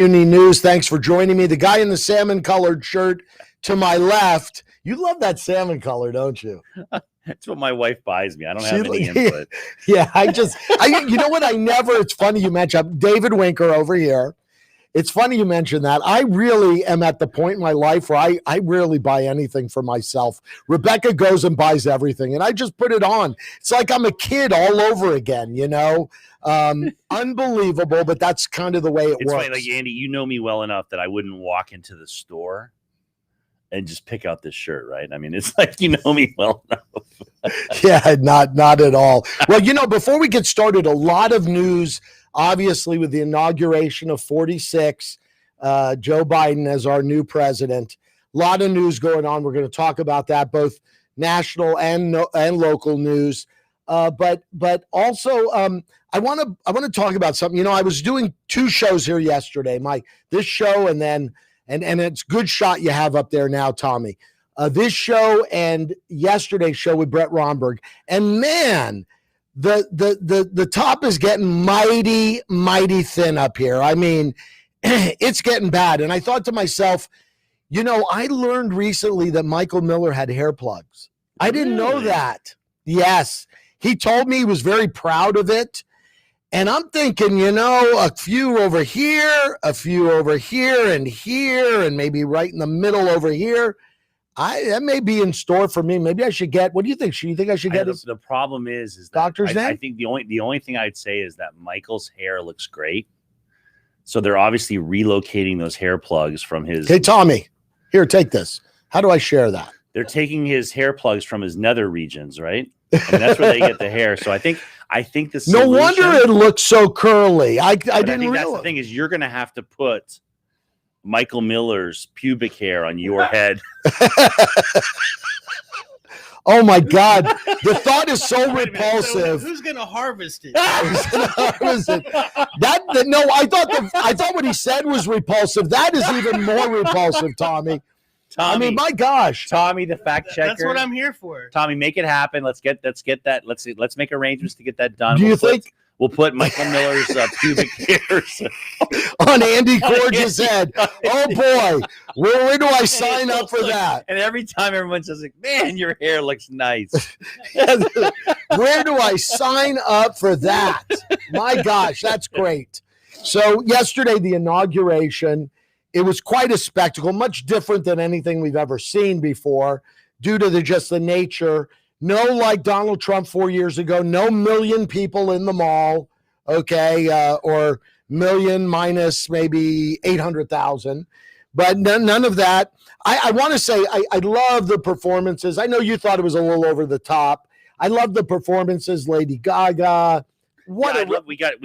Uni News. Thanks for joining me. The guy in the salmon-colored shirt to my left. You love that salmon color, don't you? That's what my wife buys me. I don't have any input. Yeah, you know what? It's funny you mentioned David Winker over here. It's funny you mentioned that. I really am at the point in my life where I rarely buy anything for myself. Rebecca goes and buys everything, and I just put it on. It's like I'm a kid all over again, you know? Unbelievable, but that's kind of the way it's works. Funny, like, Andy, you know me well enough that I wouldn't walk into the store and just pick out this shirt, right? I mean, it's like, you know me well enough. Yeah, not at all. Well, you know, before we get started, a lot of news, obviously, with the inauguration of 46, Joe Biden as our new president. A lot of news going on. We're going to talk about that, both national and local news. But also, I want to talk about something. You know, I was doing two shows here yesterday. This show and then. And it's good shot you have up there now, Tommy. This show and yesterday's show with Brett Romberg. And man, the top is getting mighty, mighty thin up here. I mean, it's getting bad. And I thought to myself, you know, I learned recently that Michael Miller had hair plugs. I didn't know that. Yes. He told me he was very proud of it. And I'm thinking, you know, a few over here, and maybe right in the middle over here. That may be in store for me. Maybe I should get. What do you think? You think I should get the problem is that doctor's name? I think the only thing I'd say is that Michael's hair looks great. So they're obviously relocating those hair plugs from his. Hey, Tommy, here, take this. How do I share that? They're taking his hair plugs from his nether regions, right? And that's where they get the hair. So I think the solution, no wonder it looks so curly. I didn't realize. That's the thing is you're going to have to put Michael Miller's pubic hair on your head. Oh my God! The thought is so repulsive. So who's going to harvest it? No, I thought what he said was repulsive. That is even more repulsive, Tommy. I mean, my gosh, Tommy, the fact checker. That's what I'm here for. Tommy, make it happen. Let's get that. Let's make arrangements to get that done. Do you think we'll put Michael Miller's pubic hairs on Andy Korge's head? Oh boy, where do I sign up for that? And every time everyone says, like, "Man, your hair looks nice." Where do I sign up for that? My gosh, that's great. So yesterday, the inauguration. It was quite a spectacle, much different than anything we've ever seen before due to just the nature. No, like Donald Trump 4 years ago, no million people in the mall, okay, or million minus maybe 800,000. But none of that. I want to say I love the performances. I know you thought it was a little over the top. I love the performances, Lady Gaga. We got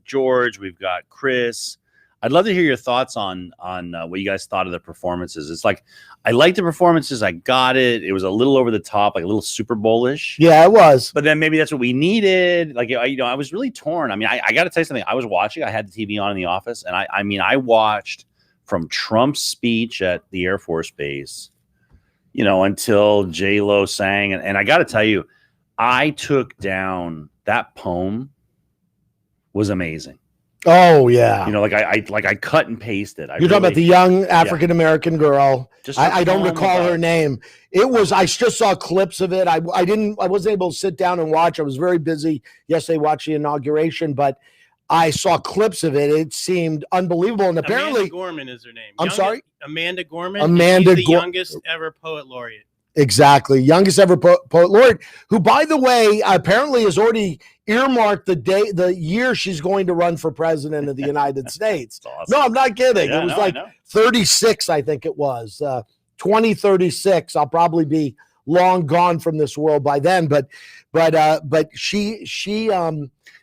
George, we've got Chris. I'd love to hear your thoughts on what you guys thought of the performances. It's like, I like the performances. I got it. It was a little over the top, like a little Super Bowl-ish. Yeah, it was. But then maybe that's what we needed. Like, I was really torn. I mean, I got to tell you something. I was watching. I had the TV on in the office, and I watched from Trump's speech at the Air Force Base, you know, until J-Lo sang. And I got to tell you, I took down that poem. Was amazing. Oh yeah, you know, like I cut and pasted. You're talking about the young African American girl. I don't recall her name. It was. I just saw clips of it. I wasn't able to sit down and watch. I was very busy yesterday watching the inauguration, but I saw clips of it. It seemed unbelievable. And apparently, Amanda Gorman is her name. Sorry, Amanda Gorman. She's the youngest ever poet laureate. Exactly. Youngest ever poet laureate, who, by the way, apparently has already earmarked the year she's going to run for president of the United States. Awesome. No, I'm not kidding. Yeah, it was 36, I think it was. 2036. I'll probably be long gone from this world by then. But she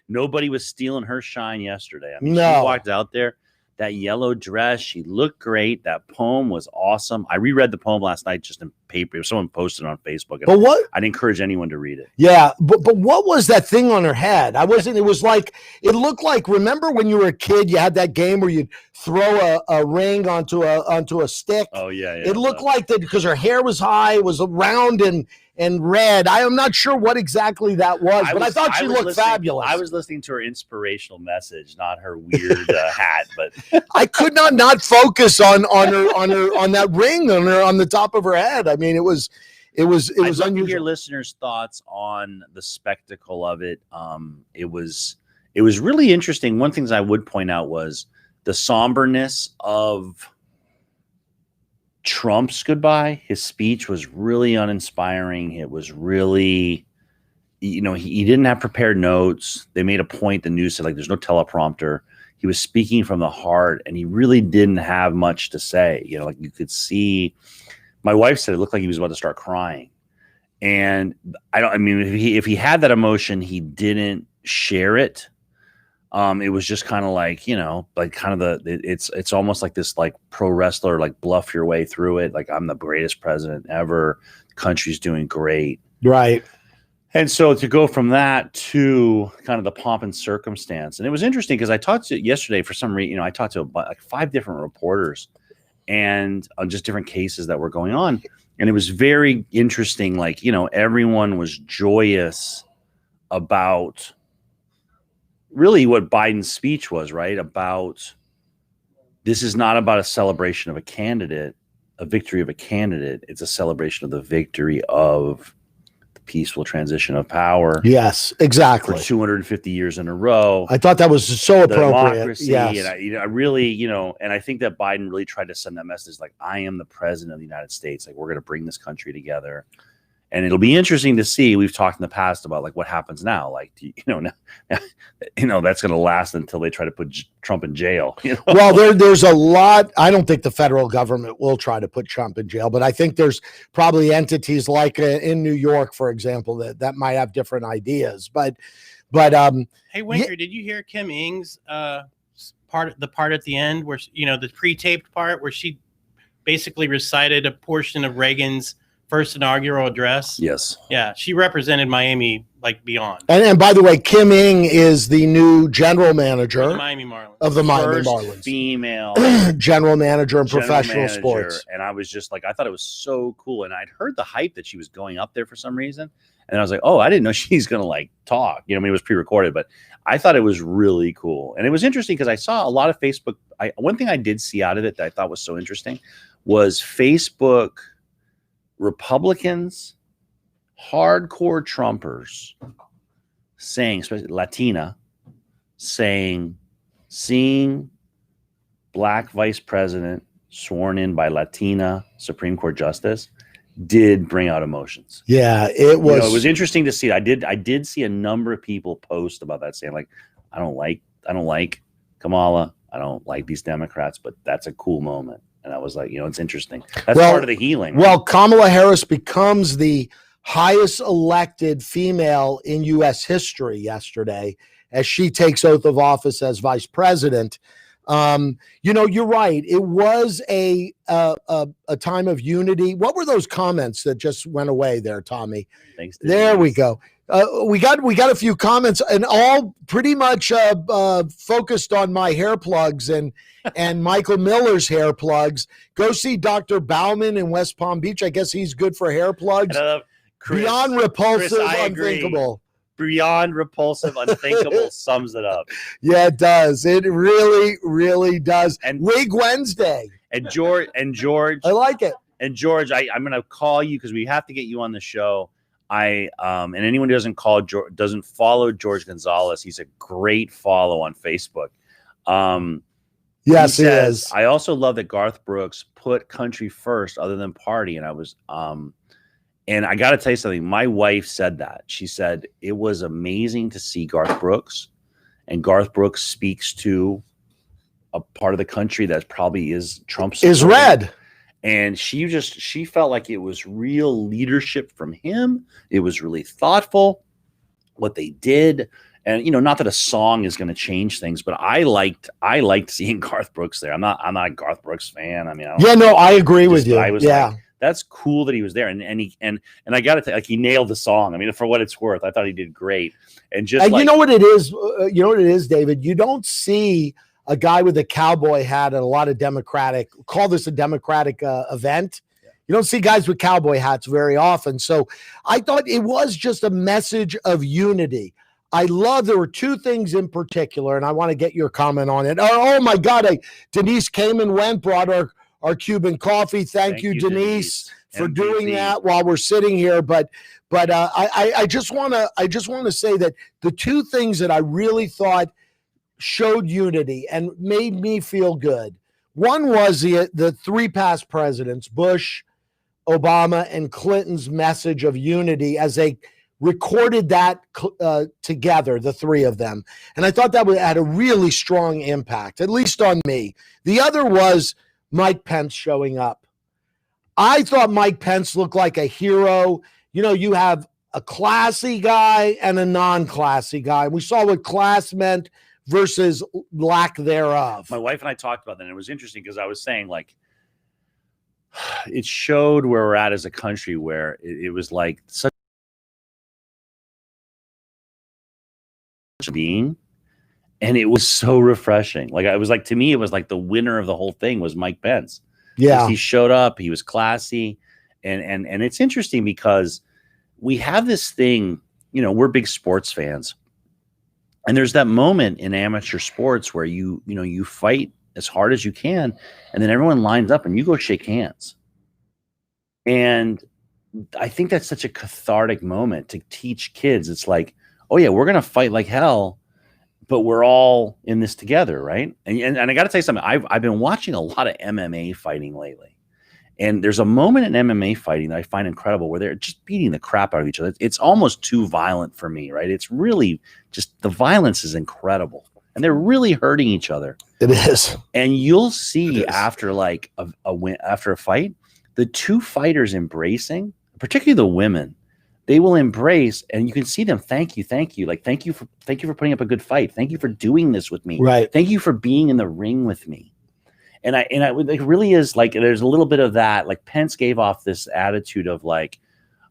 nobody was stealing her shine yesterday. I mean, no. She walked out there. That yellow dress, she looked great. That poem was awesome. I reread the poem last night just in paper. Someone posted it on Facebook. But what? I'd encourage anyone to read it. Yeah, but what was that thing on her head? It was like, it looked like, remember when you were a kid, you had that game where you'd throw a ring onto a stick? Oh, yeah. It looked like that because her hair was high, it was round and and red. I am not sure what exactly that was, but I thought she looked fabulous. I was listening to her inspirational message, not her weird hat. But I could not focus on that ring on the top of her head. I mean, it was I'd love unusual. to hear listeners' thoughts on the spectacle of it. It was really interesting. One thing I would point out was the somberness of Trump's goodbye. His speech was really uninspiring. It was really, he didn't have prepared notes. They made a point. The news said, like, there's no teleprompter. He was speaking from the heart, and he really didn't have much to say. Like, you could see, my wife said it looked like he was about to start crying. And if he had that emotion, he didn't share it. It was just kind of like, it's almost like this, like, pro wrestler, like, bluff your way through it. Like, I'm the greatest president ever. The country's doing great. Right. And so to go from that to kind of the pomp and circumstance. And it was interesting because I talked to yesterday for some reason, I talked to about like 5 different reporters and on just different cases that were going on. And it was very interesting. Like, everyone was joyous about really what Biden's speech was, right? About, this is not about a celebration of a candidate, a victory of a candidate. It's a celebration of the victory of the peaceful transition of power. Yes, exactly. For 250 years in a row. I thought that was so appropriate. Democracy, yes. And I really, and I think that Biden really tried to send that message, like, I am the president of the United States. Like, we're going to bring this country together. And it'll be interesting to see. We've talked in the past about, like, what happens now. Like, that's going to last until they try to put Trump in jail. Well, there's a lot. I don't think the federal government will try to put Trump in jail, but I think there's probably entities like in New York, for example, that might have different ideas. But hey, Winker, did you hear Kim Ng's part at the end where the pre-taped part where she basically recited a portion of Reagan's first inaugural address? Yes. Yeah, she represented Miami like beyond. And by the way, Kim Ng is the new general manager of the Miami Marlins. First female general manager in professional sports. And I was just like, I thought it was so cool. And I'd heard the hype that she was going up there for some reason. And I was like, oh, I didn't know she's going to, like, talk. It was pre-recorded, but I thought it was really cool. And it was interesting because I saw a lot of Facebook. One thing I did see out of it that I thought was so interesting was Facebook Republicans, hardcore Trumpers saying, especially Latina, saying, seeing Black vice president sworn in by Latina Supreme Court justice did bring out emotions. Yeah, it was. It was interesting to see. I did see a number of people post about that, saying, like, I don't like Kamala. I don't like these Democrats, but that's a cool moment. And I was like, it's interesting. That's part of the healing. Right? Well, Kamala Harris becomes the highest elected female in U.S. history yesterday as she takes oath of office as vice president. You're right. It was a time of unity. What were those comments that just went away there, Tommy? Thanks. There we go. We got a few comments, and all pretty much focused on my hair plugs and Michael Miller's hair plugs. Go see Dr. Bauman in West Palm Beach. I guess he's good for hair plugs. Beyond repulsive, unthinkable. Beyond repulsive, unthinkable sums it up. Yeah, it does. It really, really does. And Wig Wednesday. And George. I like it. And George, I'm going to call you because we have to get you on the show. And anyone who doesn't follow George Gonzalez, he's a great follow on Facebook. Yes, he is. I also love that Garth Brooks put country first other than party. And I was, and I got to tell you something. My wife said that. She said it was amazing to see Garth Brooks, and Garth Brooks speaks to a part of the country that probably is Trump's is red. And she felt like it was real leadership from him. It was really thoughtful what they did. And, not that a song is going to change things, but I liked seeing Garth Brooks there. I'm not a Garth Brooks fan. I mean, I agree with you. I was like, that's cool that he was there. And I got to tell you, like, he nailed the song. I mean, for what it's worth, I thought he did great. And just you know what it is, David, you don't see a guy with a cowboy hat and a lot of call this a Democratic event. You don't see guys with cowboy hats very often. So I thought it was just a message of unity. I love, there were two things in particular, and I want to get your comment on it. Oh my God, Denise came and went, brought our Cuban coffee. Thank you, Denise, for MVP. doing that while we're sitting here. But I just want to say that the two things that I really thought showed unity and made me feel good. One was the three past presidents, Bush, Obama, and Clinton's message of unity as they recorded that together, the three of them. And I thought that had a really strong impact, at least on me. The other was Mike Pence showing up. I thought Mike Pence looked like a hero. You know, you have a classy guy and a non-classy guy. We saw what class meant versus lack thereof. My wife and I talked about that, and it was interesting because I was saying, like, it showed where we're at as a country, where it was like such being, and it was so refreshing. Like, I was like, to me, it was like the winner of the whole thing was Mike Pence. Yeah, he showed up, he was classy, and it's interesting because we have this thing, you know, we're big sports fans, and there's that moment in amateur sports where you fight as hard as you can, and then everyone lines up and you go shake hands. And I think that's such a cathartic moment to teach kids. It's like, oh yeah, we're gonna fight like hell, but we're all in this together, right? And I got to tell you something. I've been watching a lot of MMA fighting lately, and there's a moment in MMA fighting that I find incredible where they're just beating the crap out of each other. It's almost too violent for me, right? It's really just, the violence is incredible, and they're really hurting each other. It is. And you'll see after like a win, after a fight, the two fighters embracing, particularly the women. They will embrace, and you can see them. Thank you. Like, thank you for putting up a good fight. Thank you for doing this with me. Right. Thank you for being in the ring with me. And I like, really is like, there's a little bit of that. Like, Pence gave off this attitude of like,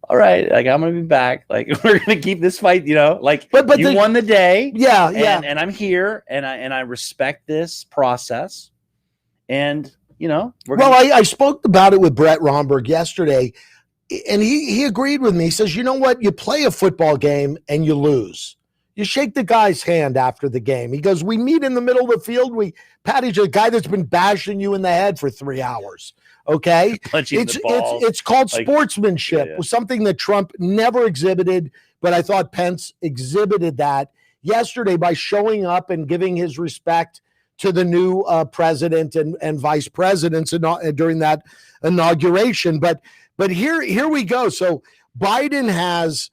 all right, like, I'm gonna be back. Like, we're gonna keep this fight. You know, like, but you won the day. Yeah. And I'm here, and I respect this process. And you know, I spoke about it with Brett Romberg yesterday. And he agreed with me. He says, you know what? You play a football game and you lose. You shake the guy's hand after the game. He goes, we meet in the middle of the field. We pat each other, a guy that's been bashing you in the head for 3 hours. Okay. It's called sportsmanship, something that Trump never exhibited, but I thought Pence exhibited that yesterday by showing up and giving his respect to the new president and vice presidents during that inauguration. But here we go. So Biden has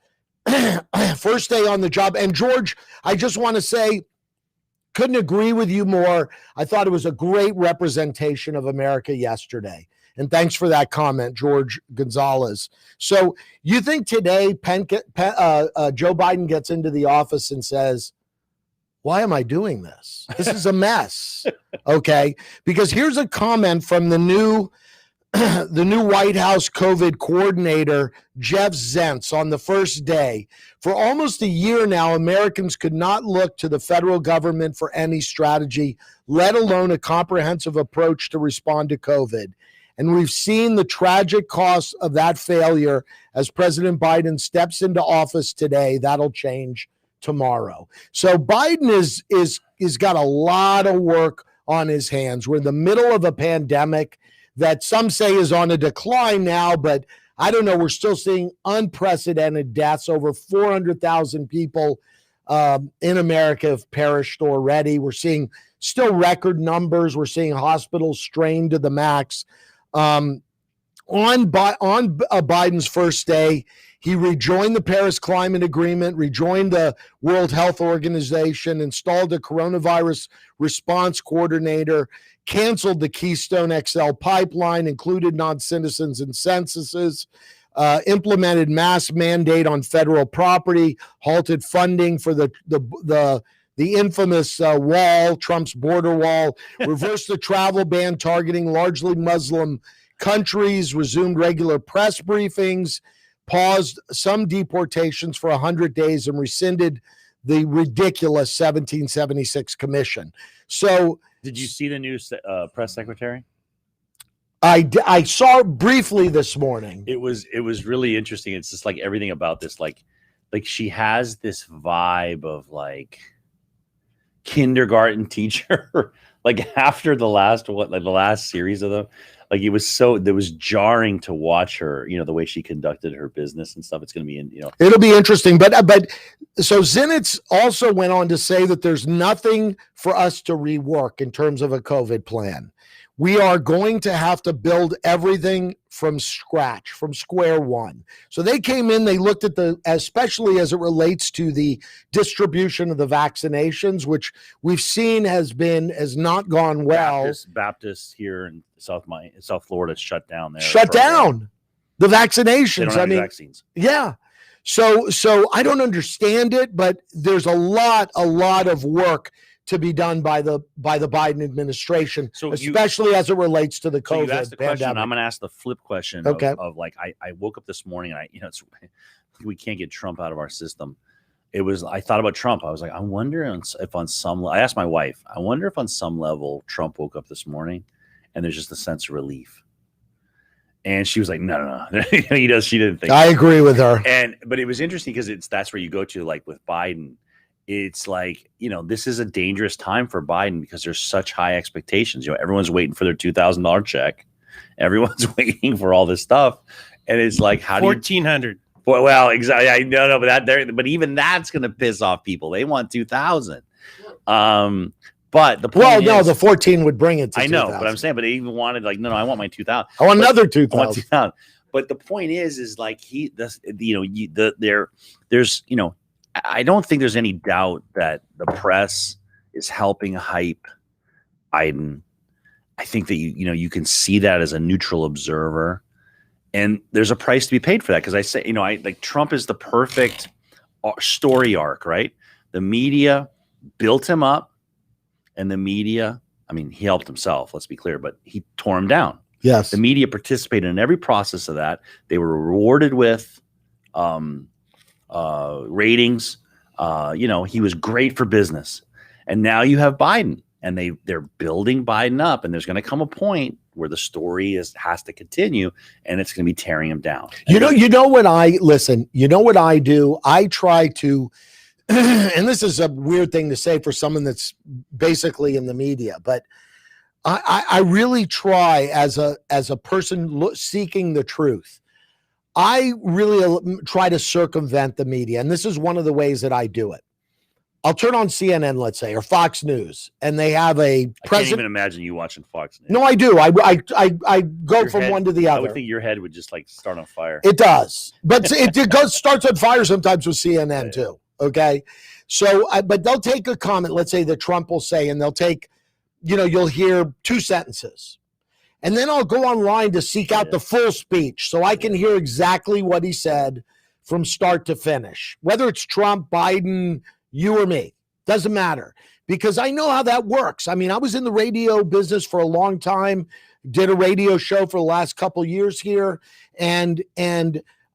first day on the job. And George, I just want to say, couldn't agree with you more. I thought it was a great representation of America yesterday. And thanks for that comment, George Gonzalez. So you think today Joe Biden gets into the office and says, why am I doing this? This is a mess. Okay. Because here's a comment from the new White House COVID coordinator, Jeff Zients, on the first day. For almost a year now, Americans could not look to the federal government for any strategy, let alone a comprehensive approach to respond to COVID. And we've seen the tragic cost of that failure as President Biden steps into office today. That'll change tomorrow. So Biden is got a lot of work on his hands. We're in the middle of a pandemic that some say is on a decline now, but I don't know. We're still seeing unprecedented deaths. Over 400,000 people in America have perished already. We're seeing still record numbers. We're seeing hospitals strained to the max. On Biden's first day, he rejoined the Paris Climate Agreement, rejoined the World Health Organization, installed a coronavirus response coordinator, canceled the Keystone XL pipeline, included non-citizens in censuses, implemented mask mandate on federal property, halted funding for the infamous wall, Trump's border wall, reversed the travel ban targeting largely Muslim countries, resumed regular press briefings, paused some deportations for 100 days, and rescinded the ridiculous 1776 commission. So, did you see the new press secretary? I saw briefly this morning. It was really interesting. It's just like everything about this, like she has this vibe of like kindergarten teacher. Like after the last the last series of them, like it was jarring to watch her, the way she conducted her business and stuff. It's going to be it'll be interesting. But so Zinitz also went on to say that there's nothing for us to rework in terms of a COVID plan. We are going to have to build everything from scratch, from square one. So they came in, they looked at especially as it relates to the distribution of the vaccinations, which we've seen has not gone well. Baptist here in South Florida shut down there. Shut down the vaccinations. They don't have vaccines. Yeah. So I don't understand it, but there's a lot of work to be done by the Biden administration, especially as it relates to the COVID. So you asked the question. I'm going to ask the flip question. Okay. Of like, I woke up this morning and we can't get Trump out of our system. I thought about Trump. I was like, I wonder if on some. I asked my wife. I wonder if on some level Trump woke up this morning, and there's just a sense of relief. And she was like, no. He does. She didn't think. I agree with her. But it was interesting because that's where you go to, like with Biden. It's like, this is a dangerous time for Biden because there's such high expectations. Everyone's waiting for their $2,000 check. Everyone's waiting for all this stuff. And it's like, how do you $1,400? Well, exactly. I know, but even that's going to piss off people. They want 2,000. But the point is, the 14 would bring it to 2,000. I know, but I'm saying, but they even wanted like, no, I want my 2,000. I want another 2,000. But the point is like there's I don't think there's any doubt that the press is helping hype Biden. I think that you can see that as a neutral observer, and there's a price to be paid for that. Because I say, like Trump is the perfect story arc, right? The media built him up, and the media, he helped himself. Let's be clear, but he tore him down. Yes, the media participated in every process of that. They were rewarded with ratings. He was great for business, and now you have Biden, and they're building Biden up, and there's going to come a point where the story has to continue, and it's going to be tearing him down. You know what I do? I try to, and this is a weird thing to say for someone that's basically in the media, but I really try as a person seeking the truth. I really try to circumvent the media, and this is one of the ways that I do it. I'll turn on CNN, let's say, or Fox News, and they have a president. I can't even imagine you watching Fox News. No, I do. I go from one to the other. I would think your head would just like start on fire. It does, but it starts on fire sometimes with CNN too. Okay, so but they'll take a comment. Let's say that Trump will say, and they'll take, you'll hear 2 sentences. And then I'll go online to seek out the full speech so I can hear exactly what he said from start to finish. Whether it's Trump, Biden, you or me, doesn't matter. Because I know how that works. I was in the radio business for a long time, did a radio show for the last couple years here, and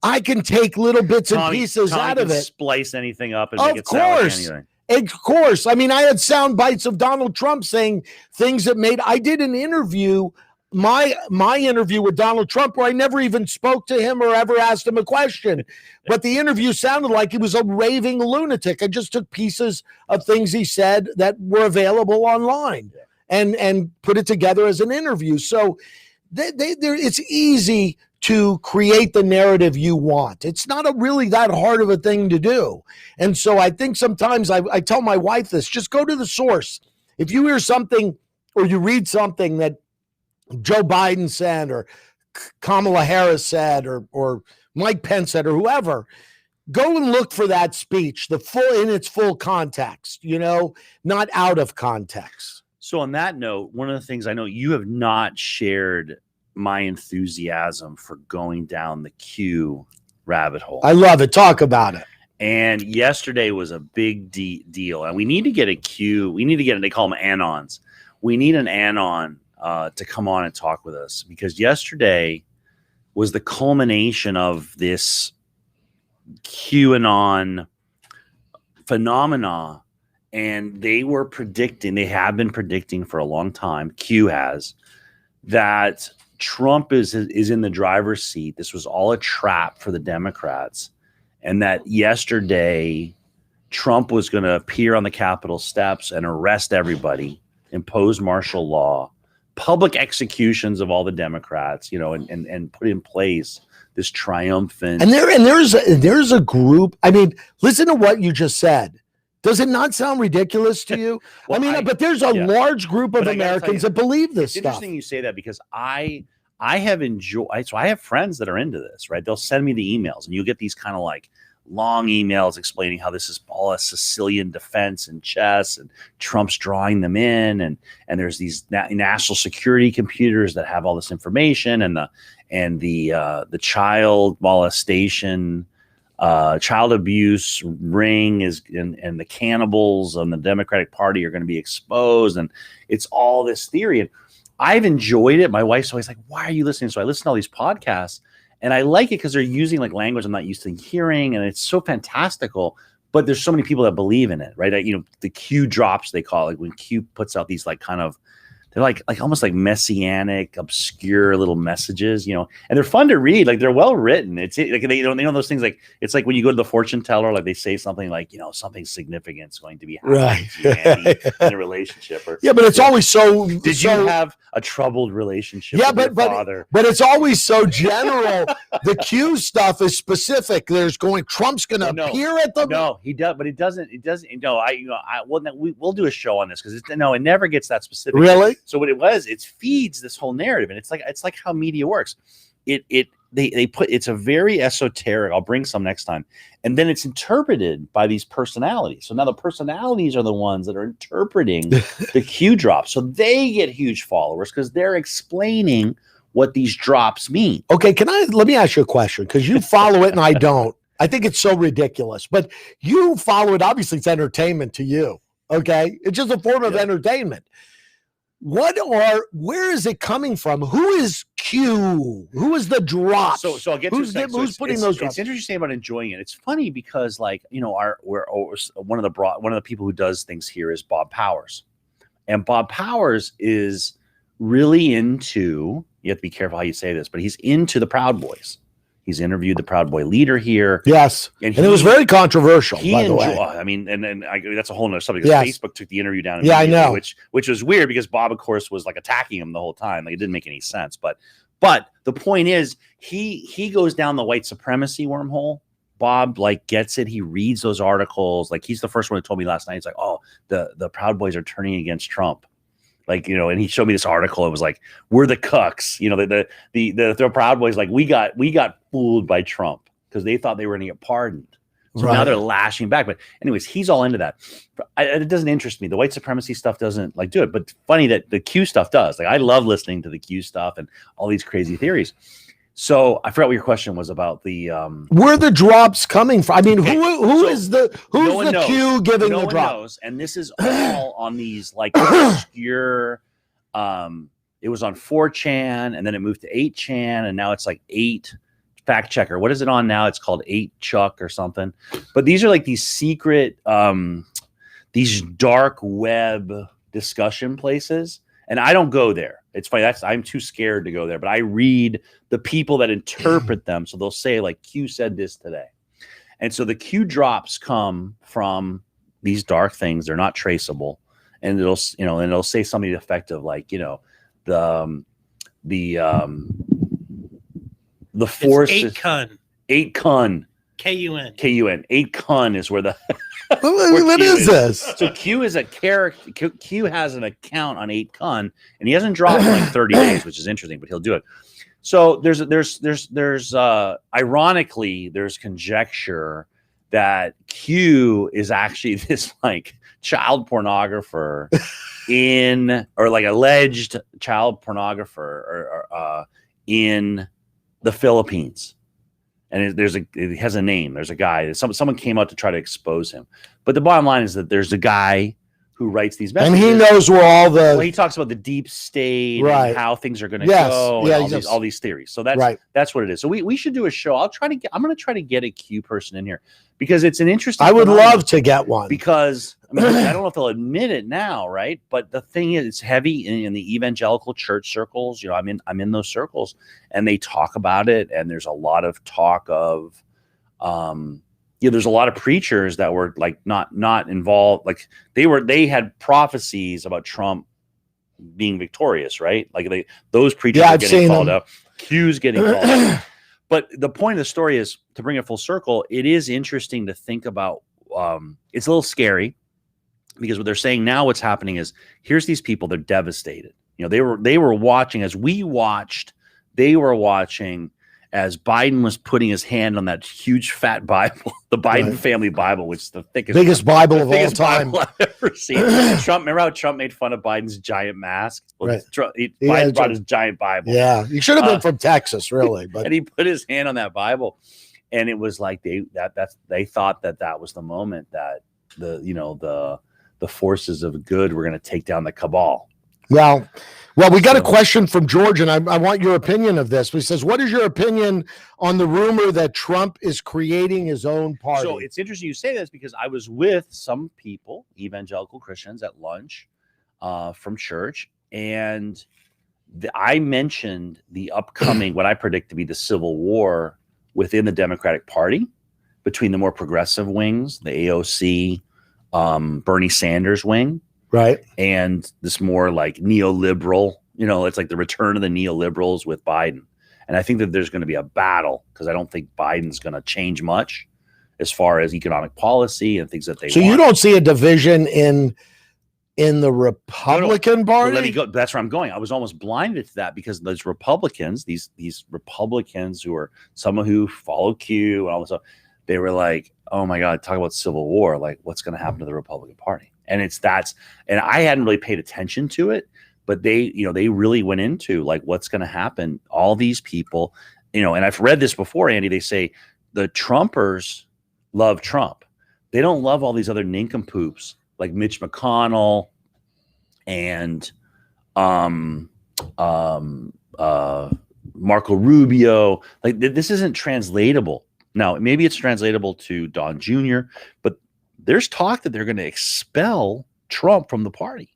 I can take little bits and pieces out of it. Splice anything up and make it sound like anything. Of course. I had sound bites of Donald Trump saying things that I did an interview, my interview with Donald Trump, where I never even spoke to him or ever asked him a question. But the interview sounded like he was a raving lunatic. I just took pieces of things he said that were available online and put it together as an interview. So it's easy to create the narrative you want. It's not really that hard of a thing to do. And so I think sometimes I tell my wife this, just go to the source. If you hear something or you read something that Joe Biden said or Kamala Harris said or Mike Pence said or whoever, go and look for that speech, in its full context, not out of context. So on that note, one of the things I know you have not shared my enthusiasm for going down the Q rabbit hole. I love it. Talk about it. And yesterday was a big deal. And we need to get a Q. We need to get, they call them anons. We need an anon to come on and talk with us, because yesterday was the culmination of this QAnon phenomena. And they have been predicting for a long time, Q has, that Trump is in the driver's seat. This was all a trap for the Democrats, and that yesterday Trump was going to appear on the Capitol steps and arrest everybody, impose martial law, public executions of all the Democrats, and put in place this triumphant. And there's a group. I mean, listen to what you just said. Does it not sound ridiculous to you? Well, but there's a large group of Americans that believe this stuff. It's interesting you say that, because I have enjoyed. So I have friends that are into this, right? They'll send me the emails, and you get these kind of like long emails explaining how this is all a Sicilian defense and chess, and Trump's drawing them in, and there's these national security computers that have all this information, and the child molestation, child abuse ring is, and the cannibals on the Democratic Party are going to be exposed, and it's all this theory. And I've enjoyed it. My wife's always like, "Why are you listening?" So I listen to all these podcasts, and I like it because they're using like language I'm not used to hearing, and it's so fantastical. But there's so many people that believe in it, right? The Q drops, they call it, like when Q puts out these like kind of, they're like almost like messianic, obscure little messages, and they're fun to read. Like they're well written. It's like they know those things. Like it's like when you go to the fortune teller, like they say something like something significant is going to be happening in a relationship. But it's always so. Did you have a troubled relationship? with your father? But it's always so general. The Q stuff is specific. Trump's going to appear at the. No, he does, but it doesn't. It doesn't. No, we'll do a show on this because it never gets that specific. Really? So what it feeds this whole narrative, and it's like how media works. It's a very esoteric. I'll bring some next time, and then it's interpreted by these personalities. So now the personalities are the ones that are interpreting the Q drops. So they get huge followers because they're explaining what these drops mean. Okay, let me ask you a question, because you follow it and I don't. I think it's so ridiculous, but you follow it. Obviously, it's entertainment to you. Okay, it's just a form of entertainment. Where is it coming from? Who is Q? Who is the drop? So I'll get who's putting those drops? It's interesting to say about enjoying it. It's funny because one of the people who does things here is Bob Powers, and Bob Powers is really into. You have to be careful how you say this, but he's into the Proud Boys. He's interviewed the Proud Boy leader here. Yes. And it was very controversial, by the way. I mean, that's a whole nother subject. Yes. Facebook took the interview down. Yeah, I know. Which was weird because Bob, of course, was like attacking him the whole time. Like it didn't make any sense. But the point is, he goes down the white supremacy wormhole. Bob gets it. He reads those articles. Like he's the first one who told me last night. He's like, "Oh, the Proud Boys are turning against Trump." And he showed me this article. It was like, we're the cucks, the Proud Boys. Like we got fooled by Trump because they thought they were going to get pardoned. So now they're lashing back. But anyways, he's all into that. It doesn't interest me. The white supremacy stuff doesn't do it. But funny that the Q stuff does. I love listening to the Q stuff and all these crazy theories. So I forgot what your question was about the where the drops coming from. I mean, who's the Q giving the drop? Knows, and this is all on these obscure. It was on 4chan, and then it moved to 8chan, and now it's 8 fact checker. What is it on now? It's called 8chuck or something. But these are these secret, these dark web discussion places, and I don't go there. It's funny. I'm too scared to go there, but I read the people that interpret them. So they'll say Q said this today. And so the Q drops come from these dark things. They're not traceable. And it'll say something effective the force is 8kun. 8kun. Kun. Kun. 8kun is where the what is this? So Q is a character. Q has an account on 8kun, and he hasn't dropped in 30 days, which is interesting, but he'll do it. So there's ironically, there's conjecture that Q is actually this child pornographer alleged child pornographer in the Philippines. And it has a name. There's a guy. Someone came out to try to expose him. But the bottom line is that there's a guy who writes these messages. And he knows where all the... Well, he talks about the deep state and how things are going to go and all these theories. So that's what it is. So we should do a show. I'm going to try to get a Q person in here because it's an interesting... I would love to get one. Because I mean, I don't know if they'll admit it now, right? But the thing is, it's heavy in the evangelical church circles. You know, I'm in those circles, and they talk about it. And there's a lot of talk of, there's a lot of preachers that were like not involved. Like they had prophecies about Trump being victorious, right? Like those preachers are getting called up. Q's getting called up. But the point of the story is, to bring it full circle, it is interesting to think about. It's a little scary, because what they're saying now, what's happening is, here's these people, they're devastated. You know, they were watching as we watched, they were watching as Biden was putting his hand on that huge fat Bible, the Biden family Bible, which is the biggest Bible of all time I've ever seen. Remember how Trump made fun of Biden's giant mask? Well, Biden brought his giant Bible. Yeah, he should have been from Texas, really. But and he put his hand on that Bible, and it was like they thought that was the moment that the forces of good were going to take down the cabal. Well, we got a question from George, and I want your opinion of this. He says, what is your opinion on the rumor that Trump is creating his own party? So it's interesting you say this, because I was with some people, evangelical Christians, at lunch from church, and I mentioned the upcoming, what I predict to be the civil war within the Democratic Party, between the more progressive wings, the AOC, Bernie Sanders wing, right, and this more like neoliberal, it's like the return of the neoliberals with Biden. And I think that there's going to be a battle, because I don't think Biden's going to change much as far as economic policy and things that they want. You don't see a division in the Republican Party? Let me go. That's where I'm going. I was almost blinded to that, because those Republicans, these Republicans who are some who follow Q and all this stuff, they were like, oh my God, talk about civil war. Like, what's going to happen to the Republican Party? And and I hadn't really paid attention to it, but they really went into like, what's going to happen? All these people, and I've read this before, Andy, they say the Trumpers love Trump. They don't love all these other nincompoops like Mitch McConnell and Marco Rubio. Like, this isn't translatable. Now, maybe it's translatable to Don Jr., but there's talk that they're going to expel Trump from the party.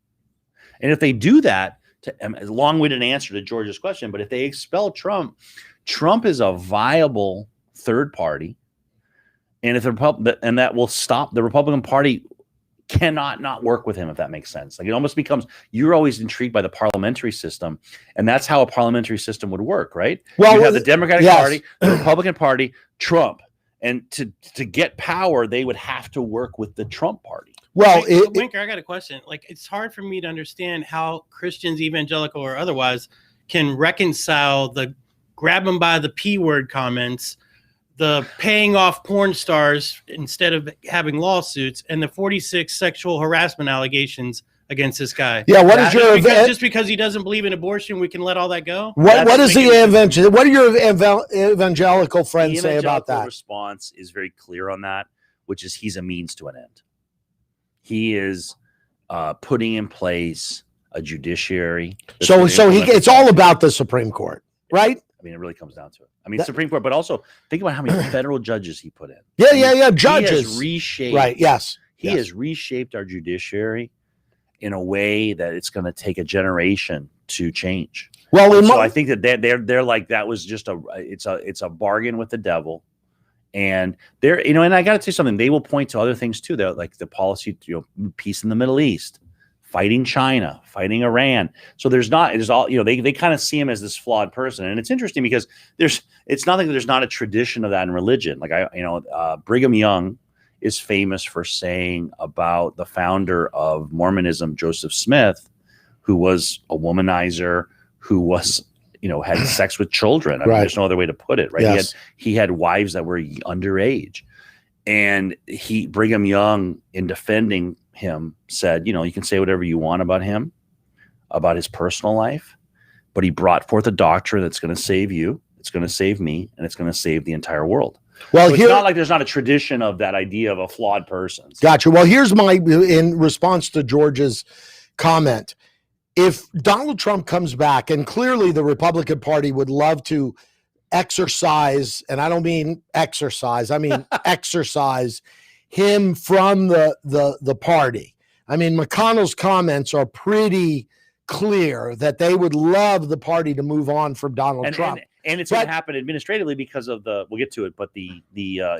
And if they do that, a long-winded answer to George's question, but if they expel Trump, Trump is a viable third party. And and that will stop the Republican Party cannot not work with him, if that makes sense. Like, it almost becomes, you're always intrigued by the parliamentary system, and that's how a parliamentary system would work, right? Well, you have the Democratic Party, the Republican Party, Trump, and to get power, they would have to work with the Trump party. Well, Winker, I got a question. Like, it's hard for me to understand how Christians, evangelical or otherwise, can reconcile the grab them by the P word comments, the paying off porn stars instead of having lawsuits, and the 46 sexual harassment allegations against this guy. Yeah, what is your just because he doesn't believe in abortion, we can let all that go? What do your evangelical friends say about that? The response is very clear on that, which is he's a means to an end. He is putting in place a judiciary. So it's all about the Supreme Court, right? I mean, it really comes down to it. I mean, Supreme Court, but also think about how many federal judges he put in. Yeah, judges. He has reshaped. Right. Yes. He has reshaped our judiciary in a way that it's going to take a generation to change. Well, so I think that they're like, that was just it's a bargain with the devil, and and I got to tell you something. They will point to other things too. They're like the policy, peace in the Middle East, fighting China, fighting Iran. So there's all, they kind of see him as this flawed person. And it's interesting because it's not like there's not a tradition of that in religion. Like Brigham Young is famous for saying about the founder of Mormonism, Joseph Smith, who was a womanizer, who was, had sex with children. I mean, there's no other way to put it, right? Yes. He had wives that were underage. And Brigham Young, in defending him, said, you can say whatever you want about him, about his personal life, but he brought forth a doctrine that's going to save you, it's going to save me, and it's going to save the entire world. Well, so it's not like there's not a tradition of that idea of a flawed person. Gotcha. Well, here's in response to George's comment. If Donald Trump comes back, and clearly the Republican Party would love to exercise, and I don't mean exercise, I mean exercise him from the party. I mean, McConnell's comments are pretty clear that they would love the party to move on from Donald Trump. And it's going to happen administratively because of we'll get to it, but the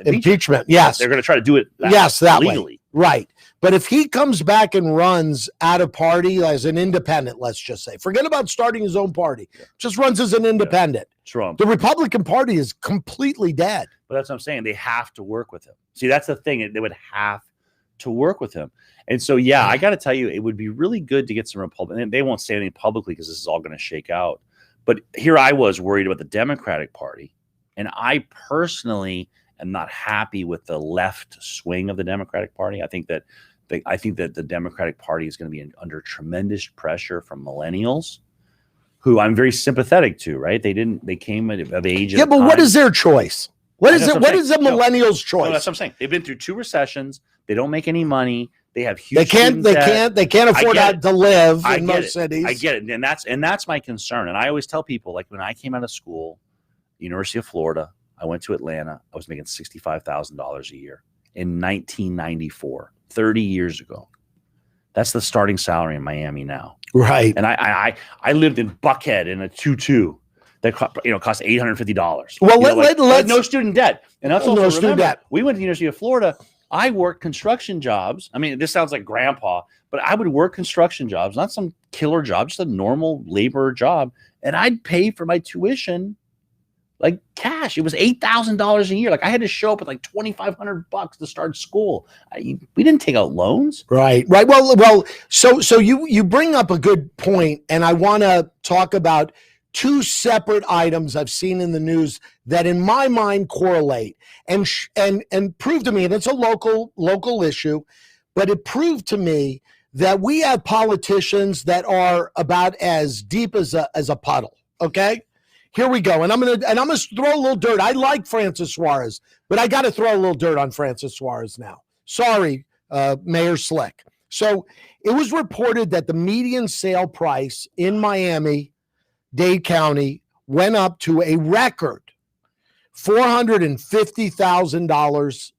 impeachment. Yes. They're going to try to do it that legally. Way. Right. But if he comes back and runs out of party as an independent, let's just say, forget about starting his own party, just runs as an independent. Trump. The Republican Party is completely dead. But that's what I'm saying. They have to work with him. See, that's the thing. They would have to work with him. And so, yeah, I got to tell you, it would be really good to get some Republicans. And they won't say anything publicly because this is all going to shake out. But here I was worried about the Democratic Party. And I personally am not happy with the left swing of the Democratic Party. I think that the Democratic Party is going to be under tremendous pressure from millennials, who I'm very sympathetic to, right? They came of age. Yeah, but what is their choice? What is the millennials' choice? No, that's what I'm saying. They've been through 2 recessions. They don't make any money. They have huge. They can't afford to live in most cities. I get it, and that's my concern. And I always tell people, like, when I came out of school, University of Florida, I went to Atlanta. I was making $65,000 a year in 1994, 30 years ago. That's the starting salary in Miami now. Right. And I lived in Buckhead in a 2-2 that cost $850. Well, let's no student debt. And that's also, no student debt. We went to the University of Florida. I worked construction jobs. I mean, this sounds like grandpa, but I would work construction jobs, not some killer job, just a normal labor job. And I'd pay for my tuition like cash. It was $8,000 a year. Like, I had to show up with like $2,500 to start school. We didn't take out loans. Right. Well, so you bring up a good point, and I want to talk about 2 separate items I've seen in the news that in my mind correlate and prove to me, and it's a local issue, but it proved to me that we have politicians that are about as deep as a puddle. Okay, here we go. And I'm gonna throw a little dirt. I like Francis Suarez, but I got to throw a little dirt on Francis Suarez now. Sorry, Mayor Slick. So it was reported that the median sale price in Miami-Dade County went up to a record $450,000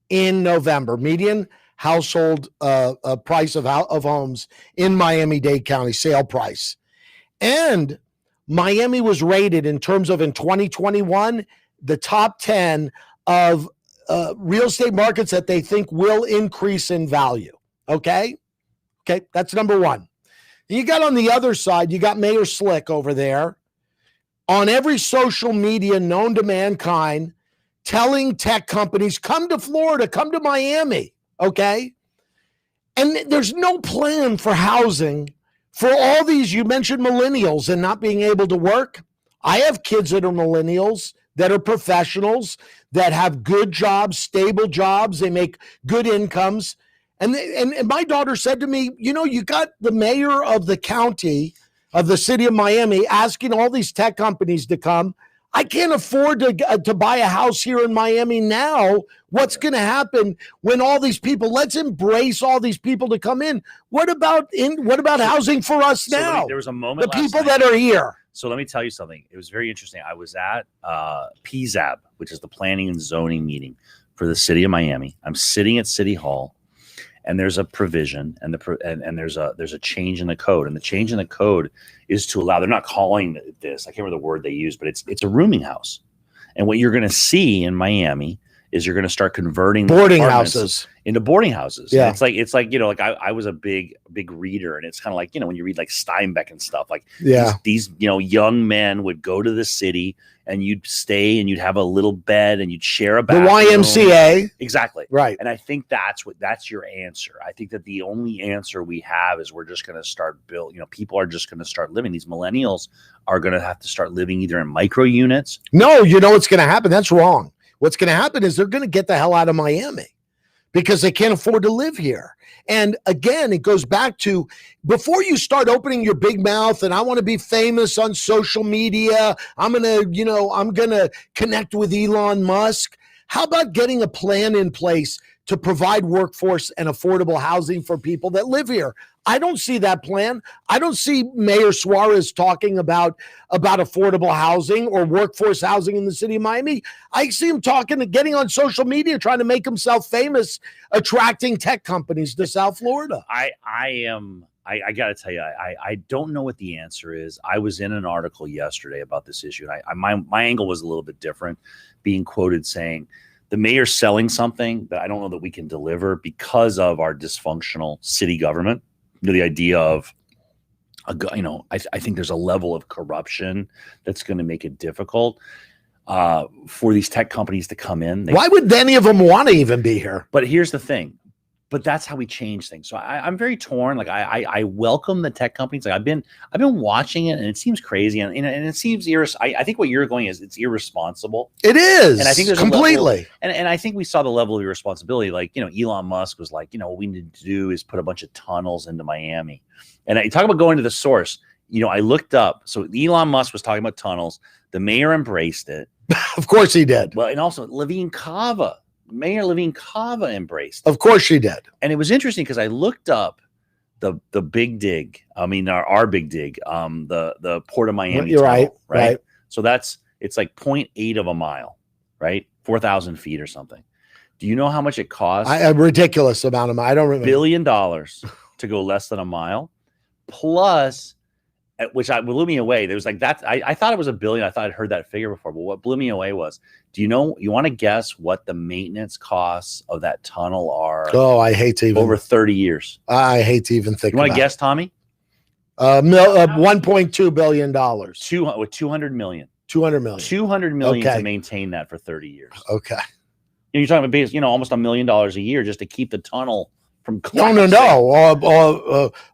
in November. Median household price of homes in Miami-Dade County, sale price. And Miami was rated in terms of, in 2021, the top 10 of real estate markets that they think will increase in value. Okay, that's number one. You got on the other side, you got Mayor Slick over there on every social media known to mankind, telling tech companies, come to Florida, come to Miami, okay? And there's no plan for housing for all these. You mentioned millennials and not being able to work. I have kids that are millennials, that are professionals, that have good jobs, stable jobs. They make good incomes. And my daughter said to me, you got the mayor of the county, of the city of Miami, asking all these tech companies to come. I can't afford to buy a house here in Miami now. What's going to happen when all these people, let's embrace all these people to come in. What about housing for us now? There was a moment, the people that are here. So let me tell you something. It was very interesting. I was at PZAB, which is the planning and zoning meeting for the city of Miami. I'm sitting at City Hall. And there's a provision, and there's a change in the code, and the change in the code is to allow. They're not calling this. I can't remember the word they use, but it's a rooming house. And what you're going to see in Miami is you're going to start converting boarding houses into boarding houses. Yeah, and it's like I was a big reader, and it's kind of like when you read like Steinbeck and stuff. Like these young men would go to the city, and you'd stay, and you'd have a little bed, and you'd share a bathroom. The YMCA. Exactly. Right. And I think that's your answer. I think that the only answer we have is we're just going to start people are just going to start living. These millennials are going to have to start living either in micro units. No, what's going to happen? That's wrong. What's going to happen is they're going to get the hell out of Miami because they can't afford to live here. And again, it goes back to, before you start opening your big mouth and I want to be famous on social media, I'm going to connect with Elon Musk. How about getting a plan in place to provide workforce and affordable housing for people that live here? I don't see that plan. I don't see Mayor Suarez talking about affordable housing or workforce housing in the city of Miami. I see him talking and getting on social media, trying to make himself famous, attracting tech companies to South Florida. I got to tell you, I don't know what the answer is. I was in an article yesterday about this issue, and my angle was a little bit different, being quoted saying the mayor's selling something that I don't know that we can deliver because of our dysfunctional city government. The idea of, I think there's a level of corruption that's going to make it difficult for these tech companies to come in. Why would any of them want to even be here? But here's the thing. But that's how we change things. So I'm very torn. Like I welcome the tech companies. Like I've been watching it, and it seems crazy, and it seems I think what you're going is it's irresponsible. It is, and I think there's completely. And I think we saw the level of irresponsibility. Like Elon Musk was like, what we need to do is put a bunch of tunnels into Miami. And I talk about going to the source. I looked up. So Elon Musk was talking about tunnels. The mayor embraced it. Of course he did. Well, and also Mayor Levine Cava embraced it. Of course she did. And it was interesting because I looked up the big dig. I mean, our big dig, the Port of Miami. You're tunnel, right. So it's like 0.8 of a mile, right? 4,000 feet or something. Do you know how much it costs? A ridiculous amount of money. I don't remember. $1 billion to go less than a mile, plus, which blew me away. There was like that. I thought it was $1 billion. I thought I'd heard that figure before, but what blew me away was, you want to guess what the maintenance costs of that tunnel are? Oh, I hate to even over 30 years. I hate to even think. You want to guess, Tommy? $1.2 billion. With 200 million. 200 million. 200 million to maintain that for 30 years. Okay. You're talking about almost $1 million a year just to keep the tunnel from collapsing. No.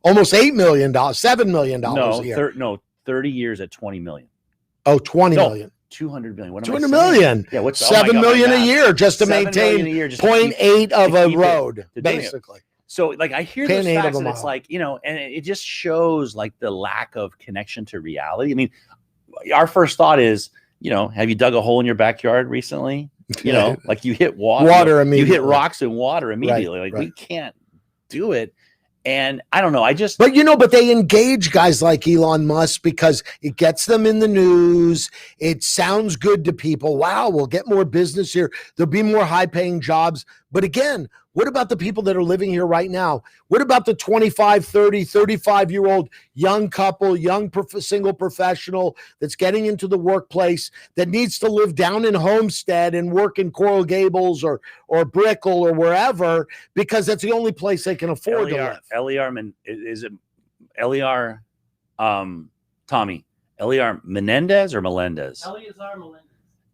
Almost $8 million, $7 million a year. 30 years at 20 million. Oh, 20 million. 200 million. What 200 million. Yeah, what's $7 million a year just to maintain 0.8 of a road, basically. So, like, I hear those facts, and it's like, and it just shows like the lack of connection to reality. I mean, our first thought is, have you dug a hole in your backyard recently? Like you hit water immediately. You hit rocks and water immediately. Right, we can't do it. And I don't know. But they engage guys like Elon Musk because it gets them in the news. It sounds good to people. Wow, we'll get more business here. There'll be more high paying jobs. But again, what about the people that are living here right now? What about the 25, 30, 35-year-old young couple, single professional that's getting into the workplace that needs to live down in Homestead and work in Coral Gables or Brickell or wherever because that's the only place they can afford to live? Tommy, Eliar Menendez or Melendez?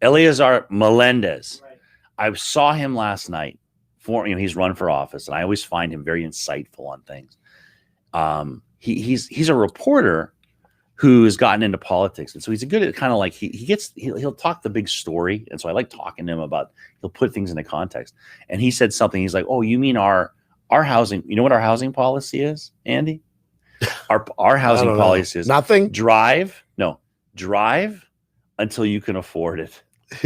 Eleazar Melendez. Right. I saw him last night. He's run for office, and I always find him very insightful on things. He's a reporter who has gotten into politics, and so he's a good at kind of like he'll talk the big story, and so I like talking to him about. He'll put things into context, and he said something. He's like, "Oh, you mean our housing? You know what our housing policy is, Andy? Our housing policy is nothing. Drive until you can afford it."